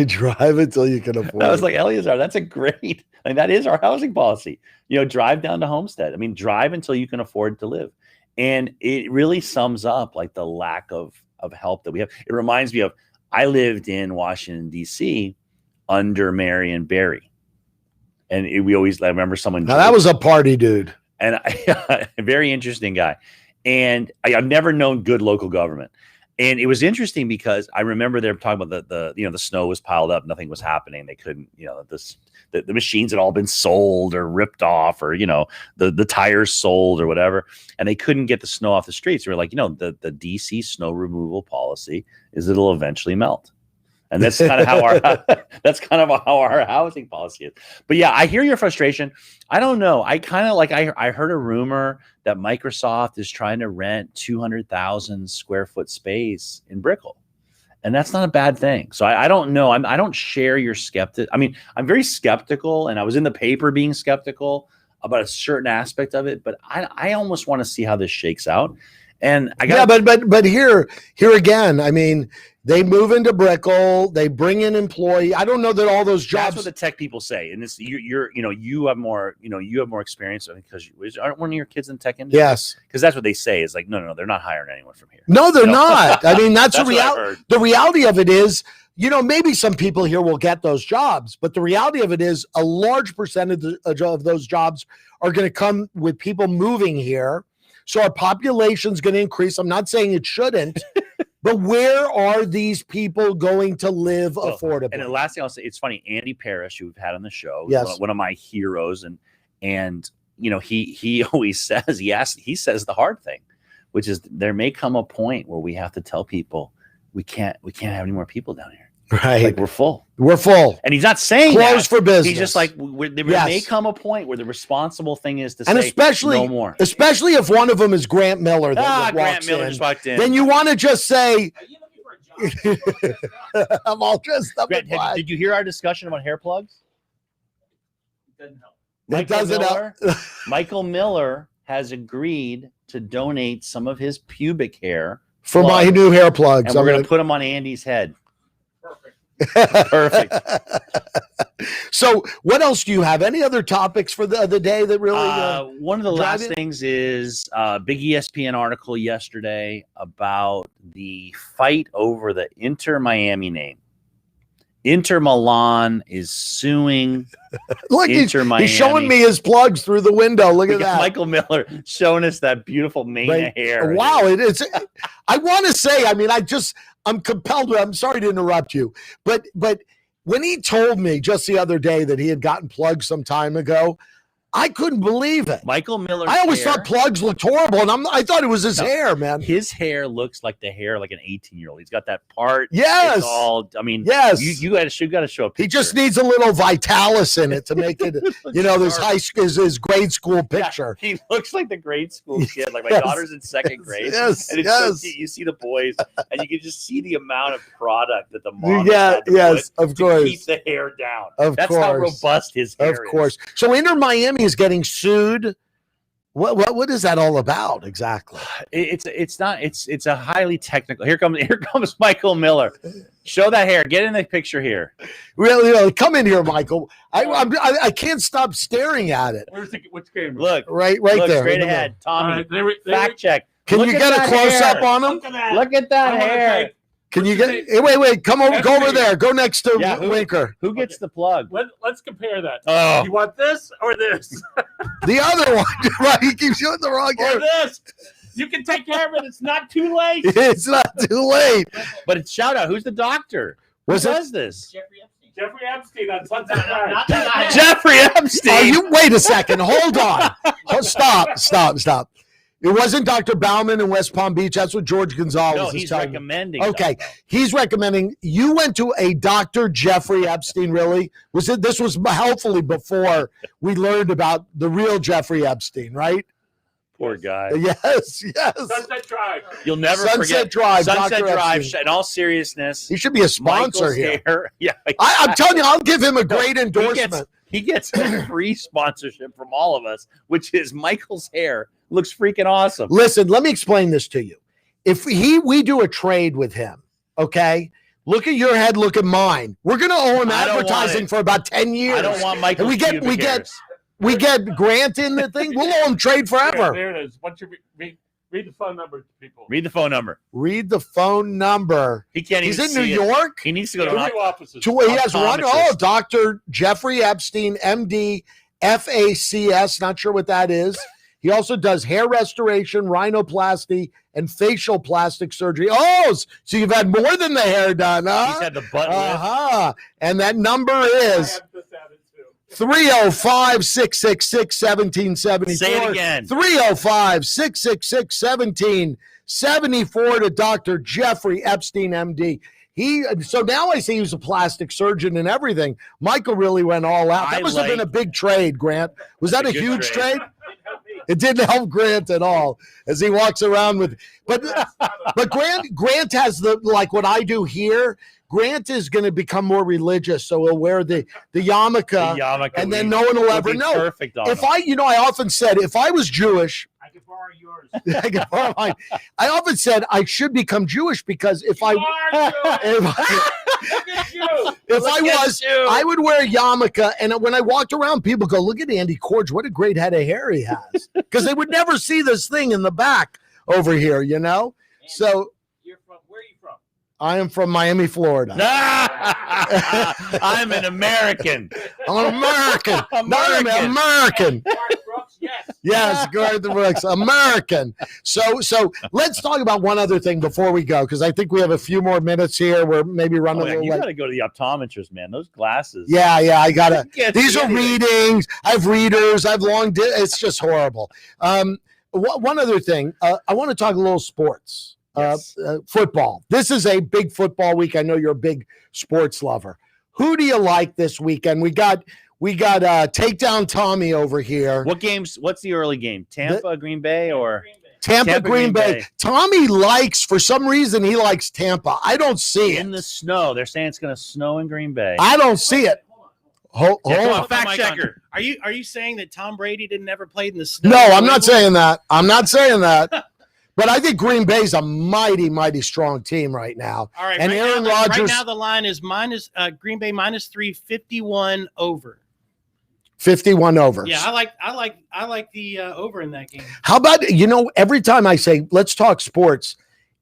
Drive until you can afford it. I was like, Eleazar, that's a great. That is our housing policy. Drive down to Homestead. I mean, drive until you can afford to live. And it really sums up like the lack of help that we have. It reminds me of, I lived in Washington, D.C. under Marion Barry. And I remember someone. Now, that was a party dude. And a very interesting guy. And I've never known good local government. And it was interesting because I remember they were talking about the snow was piled up, nothing was happening. They couldn't, the machines had all been sold or ripped off, or the tires sold or whatever, and they couldn't get the snow off the streets. They were like, the DC snow removal policy is it'll eventually melt. And that's kind of how our housing policy is. But yeah, I hear your frustration. I don't know. I kind of I heard a rumor that Microsoft is trying to rent 200,000 square foot space in Brickell. And that's not a bad thing. So I don't know. I don't share your skeptic. I mean, I'm very skeptical, and I was in the paper being skeptical about a certain aspect of it, but I almost want to see how this shakes out. And I got but here again, I mean, they move into Brickell, they bring in employee. I don't know that all those jobs. That's what the tech people say. And this, you have more experience because aren't one of your kids in tech industry? Yes, because that's what they say is like, no, they're not hiring anyone from here. No, they're not. I mean, that's the reality. The reality of it is, maybe some people here will get those jobs, but the reality of it is a large percentage of those jobs are going to come with people moving here. So our population is going to increase. I'm not saying it shouldn't, but where are these people going to live affordably? And the last thing I'll say, it's funny, Andy Parrish, who we've had on the show, yes, one of my heroes, and he always says, he says the hard thing, which is there may come a point where we have to tell people we can't have any more people down here. Right. Like we're full. And he's not saying closed for business. He's just like, there may come a point where the responsible thing is to say especially, no more. Especially if one of them is Grant Miller. Grant Miller just walked in. Then you want to just say, are you looking for a job? I'm all dressed up. Grant, did you hear our discussion about hair plugs? It doesn't help. It doesn't help. Michael Miller has agreed to donate some of his pubic hair for my new hair plugs. And we're going to put them on Andy's head. Perfect. So what else do you have? Any other topics for the day that really one of the last things is a big ESPN article yesterday about the fight over the Inter Miami name. Inter Milan is suing Look, Inter Miami. He's showing me his plugs through the window. Look at that. Michael Miller showing us that beautiful mane of hair. Wow, it is. I want to say, I mean, I'm compelled. I'm sorry to interrupt you, but when he told me just the other day that he had gotten plugs some time ago, I couldn't believe it. Michael Miller. I always thought plugs looked horrible, and I thought it was his hair, man. His hair looks like the hair like an 18-year-old. He's got that part. Yes. It's all. I mean, yes. You got to show a picture. He just needs a little Vitalis in it to make it. His grade school picture. Yeah, he looks like the grade school kid. Like my daughter's in second grade. Yes. And it's so you see the boys, and you can just see the amount of product that the mom had to put of course, to keep the hair down. That's how robust his hair is. Of course. So Inter Miami is getting sued. What is that all about exactly? It's a highly technical. Here comes Michael Miller. Show that hair. Get in the picture here. Really, come in here, Michael. I can't stop staring at it. Which camera? Look right there. Straight ahead, Tommy. Right, fact check. Can you get a close up on him? Look at that hair. Can you get? Wait! Go over there. Go next to Winker. Who gets the plug? Let's compare that. Oh, you want this or this? The other one. Right? He keeps showing the wrong hair. Or this. You can take care of it. It's not too late. It's not too late. But it's shout out. Who's the doctor? Who does this? Jeffrey Epstein on Sunset Drive. Jeffrey Epstein. Wait a second. Hold on. Stop. It wasn't Dr. Bauman in West Palm Beach. That's what George Gonzalez is telling recommending. Okay. He's recommending. You went to a Dr. Jeffrey Epstein, really? This was helpfully before we learned about the real Jeffrey Epstein, right? Poor guy. Yes. Sunset Drive. You'll never forget Sunset Drive. In all seriousness, he should be a sponsor Michael's here. Hair, yeah, I'm telling you, I'll give him a great endorsement. He gets a free sponsorship from all of us, which is Michael's hair looks freaking awesome. Listen, let me explain this to you. If we do a trade with him, okay? Look at your head, look at mine. We're going to owe him advertising for about 10 years. I don't want Michael. We get Grant in the thing. We'll owe him trade forever. There it is. Once you read the phone number to people. Read the phone number. Read the phone number. He can't. He's in New York. He needs to go to two offices. He has one. Oh, Dr. Jeffrey Epstein, MD, FACS. Not sure what that is. He also does hair restoration, rhinoplasty, and facial plastic surgery. Oh, so you've had more than the hair done, huh? He's had the butt lift. And that number is 305-666-1774. Say it again. 305-666-1774 to Dr. Jeffrey Epstein, MD. So now I see he's a plastic surgeon and everything. Michael really went all out. That must have been a big trade, Grant. Was that a huge trade? It didn't help Grant at all as he walks around with. But Grant has like what I do here. Grant is going to become more religious, so he'll wear the yarmulke, and then no one will ever know. Perfect on I often said, if I was Jewish, can borrow yours. I can borrow mine. I often said I should become Jewish because if I would wear a yarmulke, and when I walked around, people go, "Look at Andy Korge, what a great head of hair he has," because they would never see this thing in the back over here, you know. And So where are you from? I am from Miami, Florida. I'm an American. I'm an American. Not an American. Garth Brooks, yes. Yes, Garth Brooks, American. So let's talk about one other thing before we go, because I think we have a few more minutes here. We're maybe running a little You late. got to go to the optometrist, man. Those glasses. Yeah, I gotta. These are anything. readings. I have readers. I've it's just horrible. One other thing, I want to talk a little sports. Yes. Football. This is a big football week. I know you're a big sports lover. Who do you like this weekend? We got Takedown Tommy over here. What games? What's the early game? Tampa, Green Bay, or Tampa Green Bay. Tommy likes, for some reason, he likes Tampa. I don't see in it. the snow? They're saying it's going to snow in Green Bay. I don't see it. Hold Come on. on, fact checker. Are you saying that Tom Brady didn't ever play in the snow? No, I'm not saying that. I'm not saying that. But I think Green Bay's a mighty, mighty strong team right now. All right, And right Aaron now, Rodgers. Right now the line is Green Bay -3, 51 over. 51 overs. Yeah, I like the over in that game. How about, every time I say, let's talk sports,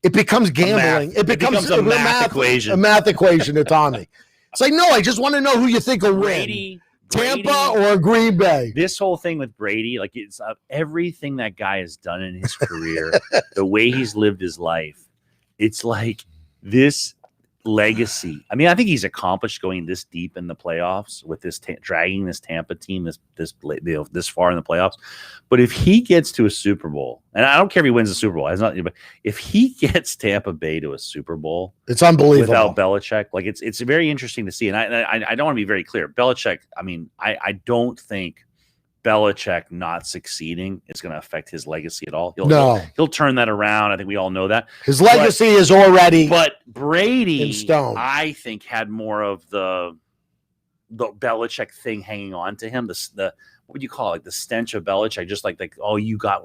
it becomes gambling. It becomes a math equation. A math equation to Tommy. It's like, no, I just want to know who you think will win. Tampa or Green Bay. This whole thing with Brady, like it's everything that guy has done in his career, the way he's lived his life. It's like this legacy. I mean, I think he's accomplished going this deep in the playoffs with this dragging this Tampa team this far in the playoffs. But if he gets to a Super Bowl, and I don't care if he wins the Super Bowl, but if he gets Tampa Bay to a Super Bowl, it's unbelievable without Belichick. Like it's very interesting to see. And I don't want to be very clear. Belichick. I mean, I don't think Belichick not succeeding is going to affect his legacy at all. He'll turn that around. I think we all know that. His legacy is already But Brady, in stone. I think, had more of the Belichick thing hanging on to him. The what would you call it? The stench of Belichick, just like you got,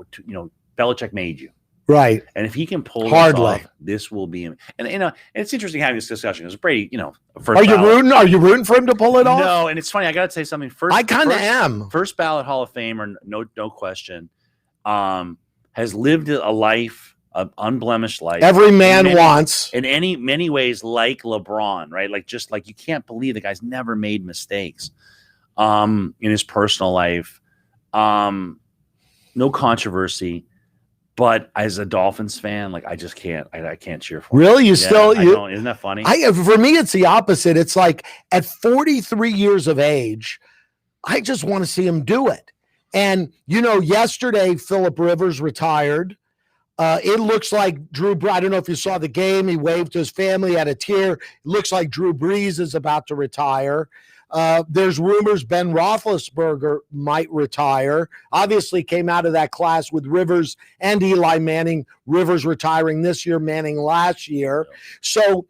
Belichick made you. Right. And if he can pull Hardly. this off, this will be him. And it's interesting having this discussion because Brady, first Are you ballot. Are you rooting for him to pull it off? No, and it's funny. I got to say something first. I kind of am. First ballot Hall of Famer, no question. Has lived a life, an unblemished life. Every man wants. In many ways, like LeBron, right? Like just like you can't believe the guy's never made mistakes. In his personal life, no controversy. But as a Dolphins fan, like I just can't. I can't cheer for him. Really, Isn't that funny? For me, it's the opposite. It's like at 43 years of age, I just want to see him do it. And yesterday Phillip Rivers retired. It looks like Drew. I don't know if you saw the game. He waved to his family, had a tear. It looks like Drew Brees is about to retire. There's rumors Ben Roethlisberger might retire. Obviously came out of that class with Rivers and Eli Manning. Rivers retiring this year, Manning last year. So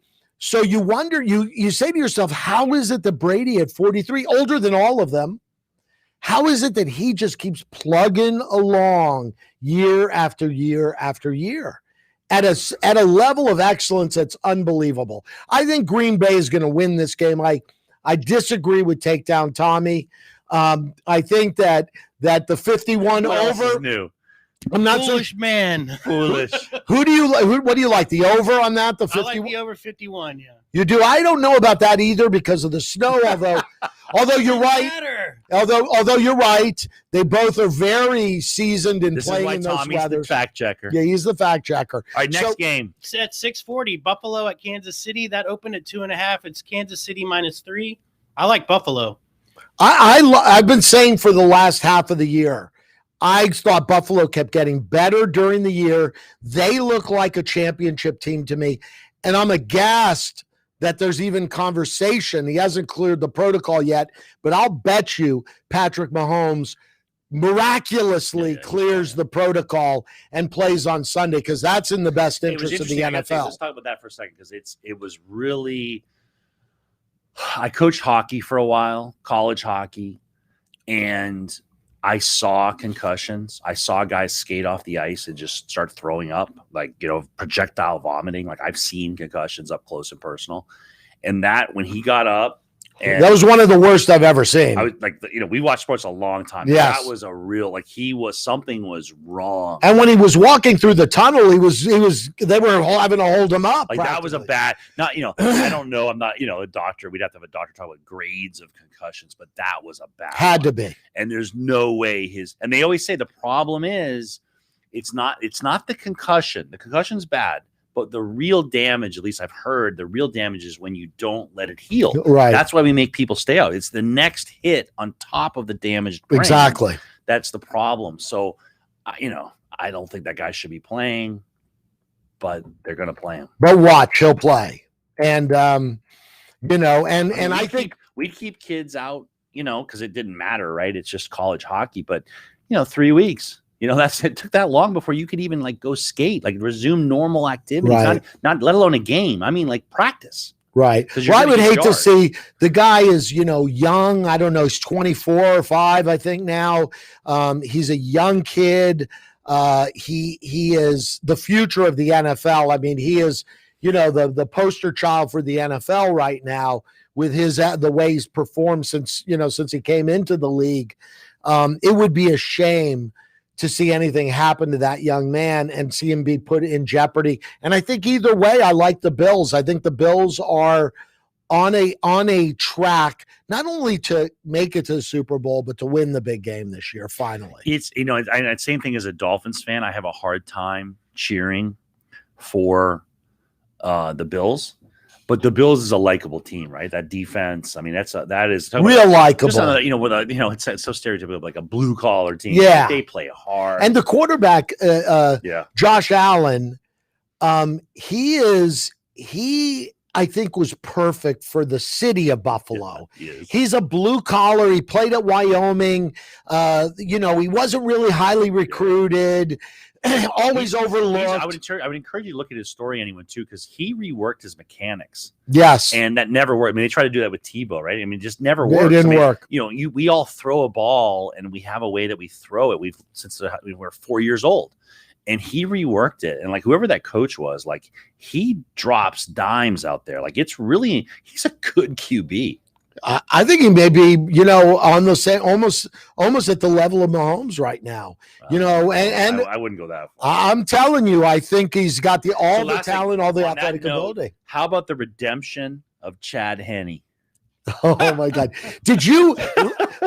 you wonder, you say to yourself, how is it that Brady at 43, older than all of them, how is it that he just keeps plugging along year after year after year at a level of excellence that's unbelievable? I think Green Bay is going to win this game. I disagree with Takedown Tommy. I think that the 51 over. New. I'm not Foolish man. Foolish. What do you like? The over on that? The 51. I like the over 51. Yeah. You do? I don't know about that either because of the snow. Although you're right. Although you're right, they both are very seasoned in playing in those Tommy's weathers. the fact checker. Yeah, he's the fact checker. All right, next game. It's at 6:40. Buffalo at Kansas City. That opened at 2.5. It's Kansas City -3. I like Buffalo. I've been saying for the last half of the year, I thought Buffalo kept getting better during the year. They look like a championship team to me, and I'm aghast that there's even conversation. He hasn't cleared the protocol yet, but I'll bet you Patrick Mahomes miraculously clears the protocol and plays on Sunday because that's in the best interest of the NFL. Let's talk about that for a second because it was really. I coached hockey for a while, college hockey, and I saw concussions. I saw guys skate off the ice and just start throwing up, like, projectile vomiting. Like, I've seen concussions up close and personal. And that, when he got up, and that was one of the worst I've ever seen. I was like, we watched sports a long time. Yes. That was a real, like, something was wrong. And when he was walking through the tunnel, they were having to hold him up. Like, that was a bad, not, I don't know. I'm not, a doctor. We'd have to have a doctor talk about grades of concussions, but that was a bad Had one. to be. And there's no way and they always say the problem is it's not the concussion. The concussion's bad. But the real damage, at least I've heard, the real damage is when you don't let it heal. Right. That's why we make people stay out. It's the next hit on top of the damaged brain. Exactly. That's the problem. So, I don't think that guy should be playing, but they're going to play him. But watch, he'll play. And, and I think we keep kids out, because it didn't matter, right? It's just college hockey. But, 3 weeks. It took that long before you could even go skate, resume normal activities, right. not let alone a game. I mean, practice. Right. Well, I would hate to see the guy is, young. I don't know. He's 24 or 5, I think now. He's a young kid. He is the future of the NFL. I mean, he is, the poster child for the NFL right now with the way he's performed since he came into the league. It would be a shame to see anything happen to that young man and see him be put in jeopardy. And I think either way, I like the Bills. I think the Bills are on a track, not only to make it to the Super Bowl, but to win the big game this year, finally. It's, same thing as a Dolphins fan. I have a hard time cheering for the Bills. But the Bills is a likable team, right? That defense. I mean, that is real likable. It's so stereotypical, like a blue collar team. Yeah, they play hard. And the quarterback, Josh Allen, he I think was perfect for the city of Buffalo. Yeah, he's a blue collar. He played at Wyoming. He wasn't really highly recruited. Always overlooked. I would encourage you to look at his story, anyone too, because he reworked his mechanics. Yes, and that never worked. I mean, they tried to do that with Tebow, right? I mean, it just never worked. It didn't work. We all throw a ball, and we have a way that we throw it. Since we were 4 years old, and he reworked it. And whoever that coach was, he drops dimes out there. He's a good QB. I think he may be, on the same, almost at the level of Mahomes right now, and I wouldn't go that far. I'm telling you, I think he's got the talent, all the athletic ability. How about the redemption of Chad Henne? Oh my God.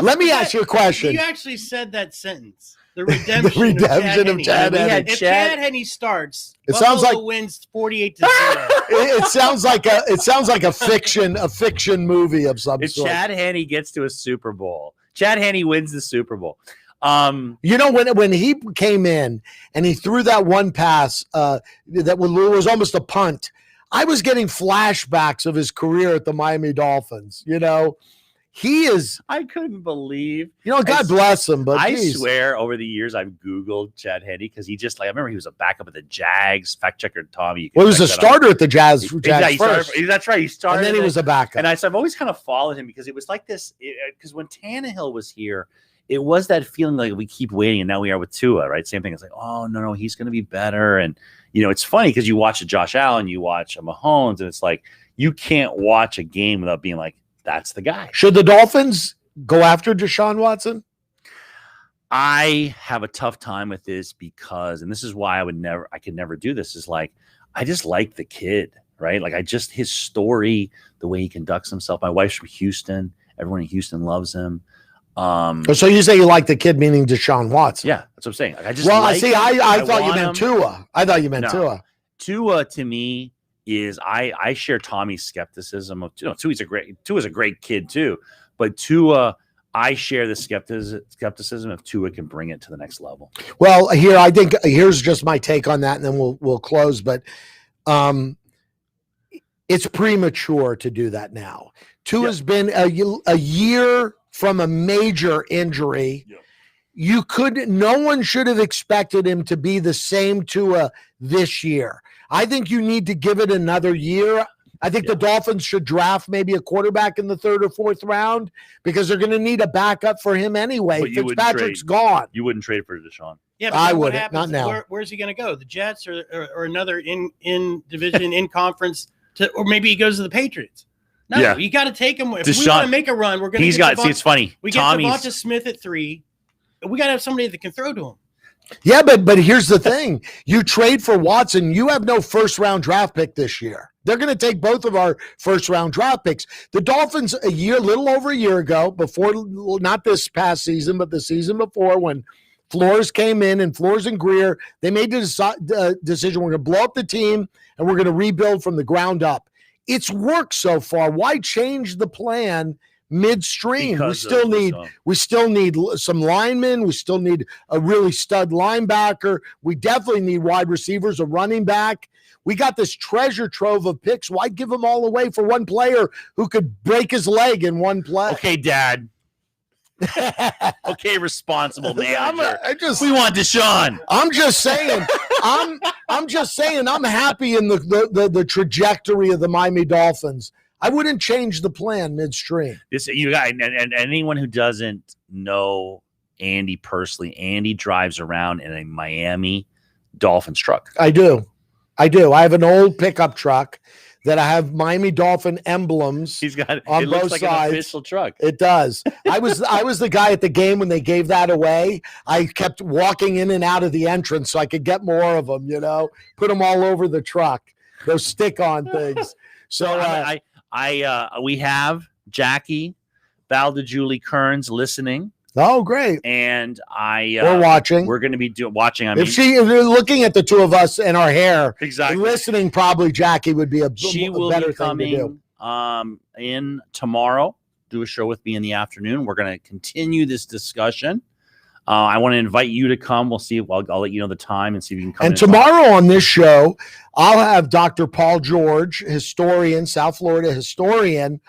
Let me ask you a question. You actually said that sentence. The redemption of Chad Henne. If Chad Henne starts, Buffalo wins 48-0. It sounds like a fiction movie of some if sort. Chad Henne gets to a Super Bowl, Chad Henne wins the Super Bowl. When he came in and he threw that one pass that was almost a punt, I was getting flashbacks of his career at the Miami Dolphins. He is. I couldn't believe. God bless him. But I swear, over the years, I've Googled Chad Henne because he just I remember he was a backup at the Jags. Fact checker Tommy. Well, he was a starter at the Jazz. Jazz first. That's right. He started, and then he was a backup. And I've always kind of followed him because it was like this. Because when Tannehill was here, it was that feeling like we keep waiting, and now we are with Tua, right? Same thing. It's like, oh no, he's going to be better. And it's funny because you watch a Josh Allen, you watch a Mahomes, and it's like you can't watch a game without being like, that's the guy. Should the Dolphins go after Deshaun Watson? I have a tough time with this because, and this is why I could never do this, is I just like the kid, right? His story, the way he conducts himself. My wife's from Houston. Everyone in Houston loves him. So you say you like the kid, meaning Deshaun Watson? Yeah, that's what I'm saying. I thought you meant Tua. I thought you meant Tua. Tua to me is I share Tommy's skepticism of Tua's a great kid too, but Tua, I share the skepticism if Tua can bring it to the next level. Well, I think here's just my take on that, and then we'll close. But it's premature to do that now. Tua's been a year from a major injury. Yeah. No one should have expected him to be the same Tua this year. I think you need to give it another year. I think the Dolphins should draft maybe a quarterback in the 3rd or 4th round because they're going to need a backup for him anyway. But you wouldn't Fitzpatrick's trade. gone. You wouldn't trade for Deshaun. Yeah, but I then what wouldn't. happens? Not now. Where's he going to go? The Jets or another in division in conference or maybe he goes to the Patriots. No, Yeah. you got to take him. If Deshaun- we want to make a run, we're going to. He's got. See, it's funny. We get Tommy's Devonta Smith at 3. We got to have somebody that can throw to him. Yeah, but here's the thing. You trade for Watson, you have no first-round draft pick this year. They're going to take both of our first-round draft picks. The Dolphins little over a year ago, before, not this past season, but the season before when Flores came in and Flores and Greer, they made the decision we're going to blow up the team and we're going to rebuild from the ground up. It's worked so far. Why change the plan midstream? Because we still need some linemen. We still need a really stud linebacker. We definitely need wide receivers, a running back. We got this treasure trove of picks. Why give them all away for one player who could break his leg in one play? Okay, Dad. Okay, responsible manager. We want Deshaun. I'm just saying. I'm just saying. I'm happy in the trajectory of the Miami Dolphins. I wouldn't change the plan midstream. You got and anyone who doesn't know Andy personally, Andy drives around in a Miami Dolphins truck. I do. I have an old pickup truck that I have Miami Dolphin emblems. He's got on it both looks like sides. an official truck. It does. I was the guy at the game when they gave that away. I kept walking in and out of the entrance so I could get more of them. Put them all over the truck. Those stick-on things. So we have Jackie Valdejulie Kearns listening. Oh, great! And we're watching. We're going to be watching. I mean, if you're looking at the two of us and our hair, exactly listening, probably Jackie would be a better thing to do. In tomorrow, do a show with me in the afternoon. We're going to continue this discussion. I want to invite you to come. We'll see. I'll let you know the time and see if you can come. And tomorrow on this show, I'll have Dr. Paul George, historian, South Florida historian,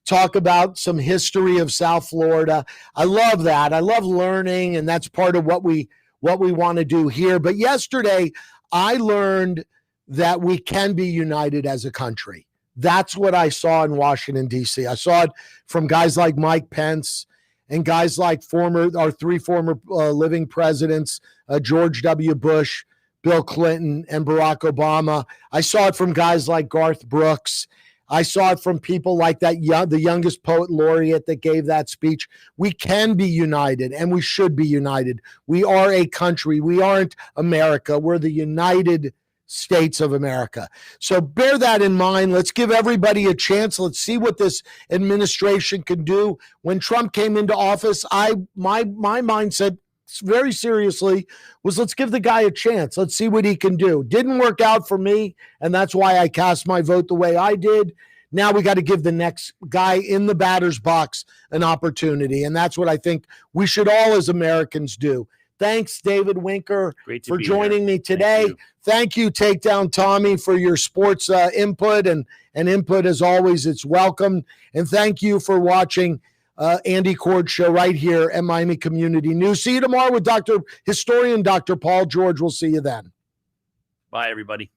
talk about some history of South Florida. I love that. I love learning, and that's part of what we want to do here. But yesterday, I learned that we can be united as a country. That's what I saw in Washington, D.C. I saw it from guys like Mike Pence and guys like our 3 former living presidents, George W. Bush, Bill Clinton, and Barack Obama. I saw it from guys like Garth Brooks. I saw it from people like the youngest poet laureate that gave that speech. We can be united, and we should be united. We are a country. We aren't America. We're the United States of America. So bear that in mind. Let's give everybody a chance. Let's see what this administration can do. When Trump came into office, my mindset very seriously was, let's give the guy a chance. Let's see what he can do. Didn't work out for me, and that's why I cast my vote the way I did. Now we got to give the next guy in the batter's box an opportunity, and that's what I think we should all as Americans do. Thanks, David Winker, for joining me today. Thank you, Takedown Tommy, for your sports input, and input, as always, it's welcome. And thank you for watching Andy Korge Show right here at Miami Community News. See you tomorrow with historian Dr. Paul George. We'll see you then. Bye, everybody.